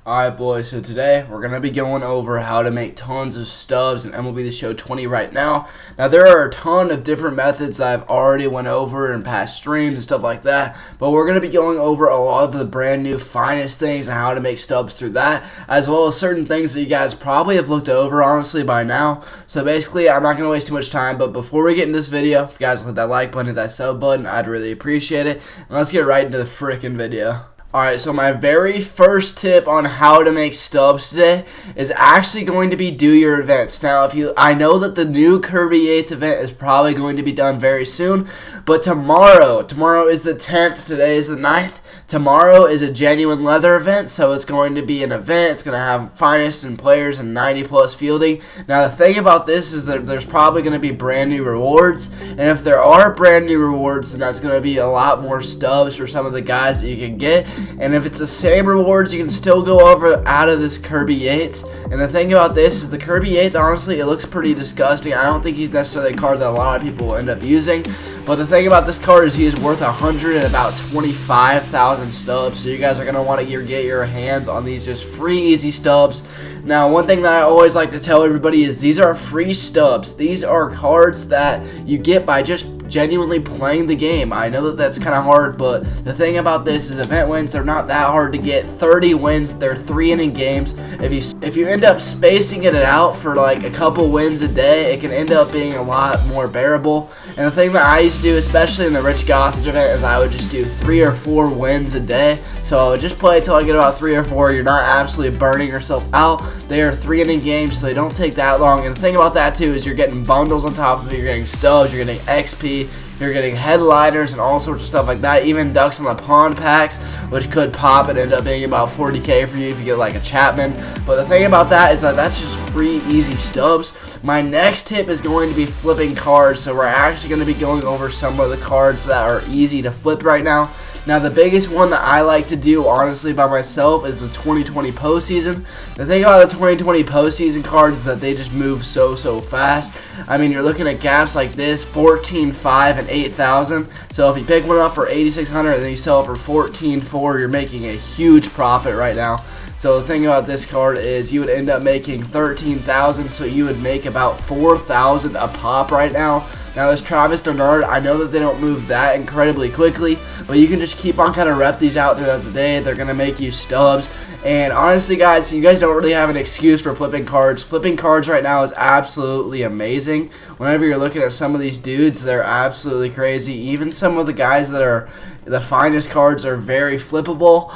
Alright boys, so today we're going to be going over how to make tons of stubs in MLB The Show 20 right now. Now there are a ton of different methods that I've already went over in past streams and stuff like that, but we're going to be going over a lot of the brand new finest things and how to make stubs through that, as well as certain things that you guys probably have looked over honestly by now. So basically I'm not going to waste too much time, but before we get into this video, if you guys hit that like button, hit that sub button, I'd really appreciate it. And let's get right into the freaking video. Alright, so my very first tip on how to make stubs today is actually going to be do your events. Now, I know that the new Kirby Yates event is probably going to be done very soon, but tomorrow is the 10th, today is the 9th. Tomorrow is a genuine leather event, so it's going to be an event. It's going to have finest and players and 90+ fielding. Now, the thing about this is that there's probably going to be brand new rewards, and if there are brand new rewards, then that's going to be a lot more stubs for some of the guys that you can get. And if it's the same rewards, you can still go over out of this Kirby Yates. And the thing about this is the Kirby Yates, honestly, it looks pretty disgusting. I don't think he's necessarily a card that a lot of people will end up using. But the thing about this card is he is worth 125,000 stubs. So you guys are going to want to get your hands on these just free, easy stubs. Now, one thing that I always like to tell everybody is these are free stubs. These are cards that you get by just genuinely playing the game. I know that that's kind of hard, but the thing about this is event wins, they're not that hard to get. 30 wins, they're 3-inning games. If you end up spacing it out for like a couple wins a day, it can end up being a lot more bearable. And the thing that I used to do, especially in the Rich Gossage event, is I would just do 3 or 4 wins a day. So I would just play until I get about 3 or 4. You're not absolutely burning yourself out. They are 3-inning games, so they don't take that long. And the thing about that too is you're getting bundles on top of it. You're getting stubs, you're getting XP, you're getting headliners and all sorts of stuff like that. Even ducks on the pond packs, which could pop and end up being about 40k for you if you get like a Chapman. But the thing about that is that that's just free, easy stubs. My next tip is going to be flipping cards. So we're actually going to be going over some of the cards that are easy to flip right now. Now, the biggest one that I like to do, honestly, by myself is the 2020 postseason. The thing about the 2020 postseason cards is that they just move so fast. I mean, you're looking at gaps like this, 14.5 and 8,000. So if you pick one up for 8,600 and then you sell it for 14.4, you're making a huge profit right now. So the thing about this card is you would end up making 13,000, so you would make about 4,000 a pop right now. Now this Travis Denard, I know that they don't move that incredibly quickly, but you can just keep on kind of rep these out throughout the day. They're going to make you stubs. And honestly guys, you guys don't really have an excuse for flipping cards. Flipping cards right now is absolutely amazing. Whenever you're looking at some of these dudes, they're absolutely crazy. Even some of the guys that are the finest cards are very flippable.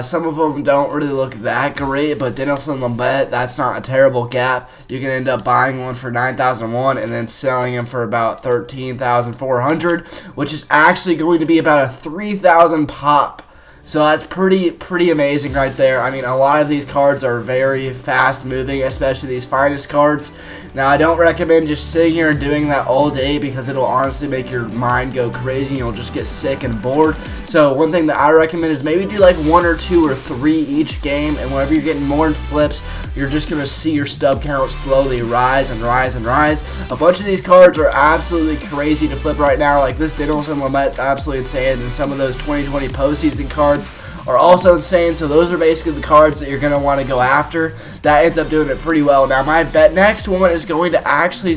Some of them don't really look that great, but Dinelson Lambert, that's not a terrible gap. You can end up buying one for 9,001 and then selling him for about 13,400, which is actually going to be about a 3,000 pop. So that's pretty amazing right there. I mean, a lot of these cards are very fast moving, especially these finest cards. Now, I don't recommend just sitting here and doing that all day because it'll honestly make your mind go crazy. You'll just get sick and bored. So one thing that I recommend is maybe do like 1 or 2 or 3 each game, and whenever you're getting more in flips, you're just going to see your stub count slowly rise and rise and rise. A bunch of these cards are absolutely crazy to flip right now. Like this Dinelson Lamette's absolutely insane, and some of those 2020 postseason cards are also insane. So those are basically the cards that you're going to want to go after. That ends up doing it pretty well. Now my next one is going to actually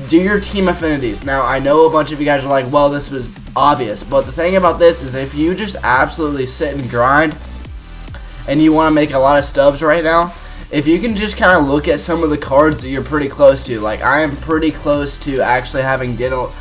do your team affinities. Now I know a bunch of you guys are like, well, this was obvious, but the thing about this is if you just absolutely sit and grind and you want to make a lot of stubs right now, if you can just kind of look at some of the cards that you're pretty close to, like I am pretty close to actually having gonna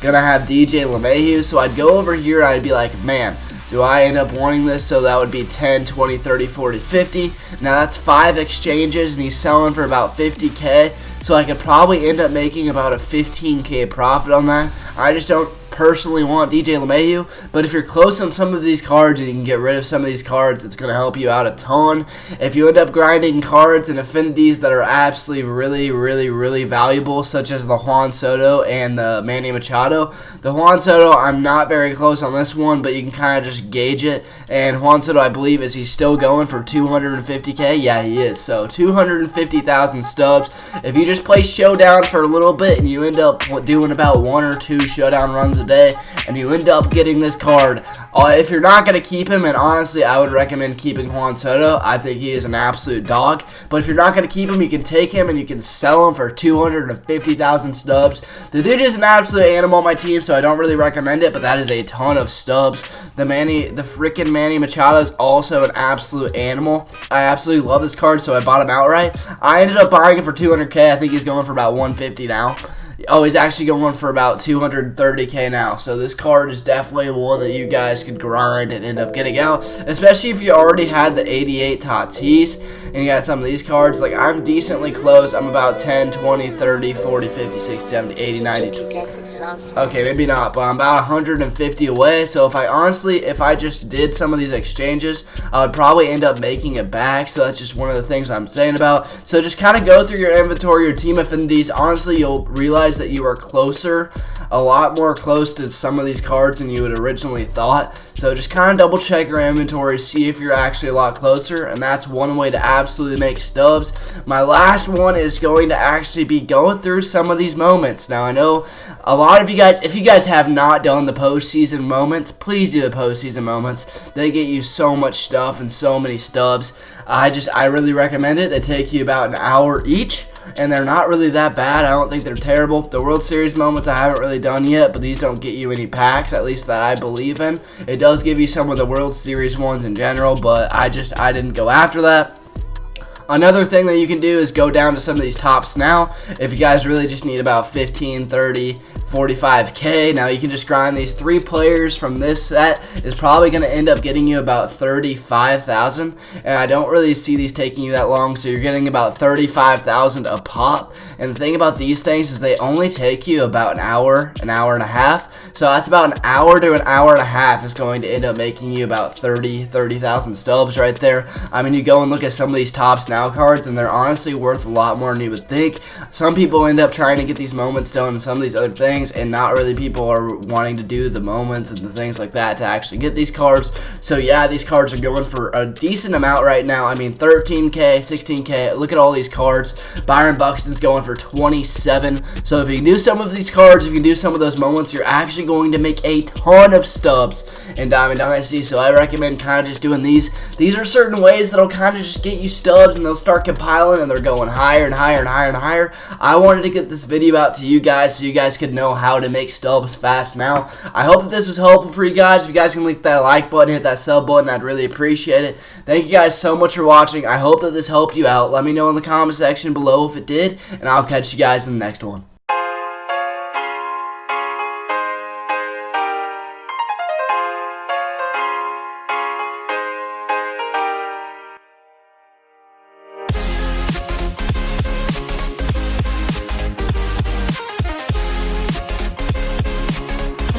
have DJ LeMahieu, so I'd go over here, I'd be like, man, do I end up wanting this? So that would be 10, 20, 30, 40, 50. Now that's 5 exchanges and he's selling for about 50k. So I could probably end up making about a 15k profit on that. I just don't personally want DJ LeMahieu, but if you're close on some of these cards and you can get rid of some of these cards, it's going to help you out a ton. If you end up grinding cards and affinities that are absolutely really valuable, such as the Juan Soto and the Manny Machado. The Juan Soto, I'm not very close on this one, but you can kind of just gauge it. And Juan Soto, I believe, is he still going for 250k? Yeah, he is. So 250,000 stubs. If you just play Showdown for a little bit and you end up doing about 1 or 2 Showdown runs a day, and you end up getting this card. If you're not going to keep him, and honestly, I would recommend keeping Juan Soto. I think he is an absolute dog. But if you're not going to keep him, you can take him and you can sell him for 250,000 stubs. The dude is an absolute animal on my team, so I don't really recommend it, but that is a ton of stubs. The freaking Manny Machado is also an absolute animal. I absolutely love this card, so I bought him outright. I ended up buying him for 200K. I think he's going for about 150 now. Oh, he's actually going for about 230K now. So this card is definitely one that you guys could grind and end up getting out. Especially if you already had the 88 Tatis and you got some of these cards. Like, I'm decently close. I'm about 10, 20, 30, 40, 50, 60, 70, 80, 90. Okay, maybe not, but I'm about 150 away. So if I just did some of these exchanges, I would probably end up making it back. So that's just one of the things I'm saying about. So just kind of go through your inventory, your team affinities. Honestly, you'll realize that you are closer, a lot more close to some of these cards than you would originally thought. So just kind of double check your inventory, see if you're actually a lot closer, and that's one way to absolutely make stubs. My last one is going to actually be going through some of these moments. Now I know a lot of you guys, if you guys have not done the postseason moments, please do the postseason moments. They get you so much stuff and so many stubs. I really recommend it. They take you about an hour each, and they're not really that bad. I don't think they're terrible. The World Series moments I haven't really done yet, but these don't get you any packs, at least that I believe in. It does give you some of the World Series ones in general, but I didn't go after that. Another thing that you can do is go down to some of these tops now. If you guys really just need about 15, 30, 45K, now you can just grind these 3 players from this set. Is probably going to end up getting you about 35,000, and I don't really see these taking you that long, so you're getting about 35,000 a pop. And the thing about these things is they only take you about an hour and a half, so that's about an hour to an hour and a half is going to end up making you about 30,000 stubs right there. I mean, you go and look at some of these tops now cards, and they're honestly worth a lot more than you would think. Some people end up trying to get these moments done and some of these other things, and not really people are wanting to do the moments and the things like that to actually get these cards. So yeah, these cards are going for a decent amount right now. I mean, 13K, 16K. Look at all these cards. Byron Buxton's going for 27. So if you can do some of these cards, if you can do some of those moments, you're actually going to make a ton of stubs in Diamond Dynasty. So I recommend kind of just doing these. These are certain ways that'll kind of just get you stubs, and they'll start compiling, and they're going higher and higher and higher and higher. I wanted to get this video out to you guys so you guys could know how to make stubs fast now. I hope that this was helpful for you guys. If you guys can click that like button, hit that sub button, I'd really appreciate it. Thank you guys so much for watching. I hope that this helped you out. Let me know in the comment section below if it did, and I'll catch you guys in the next one.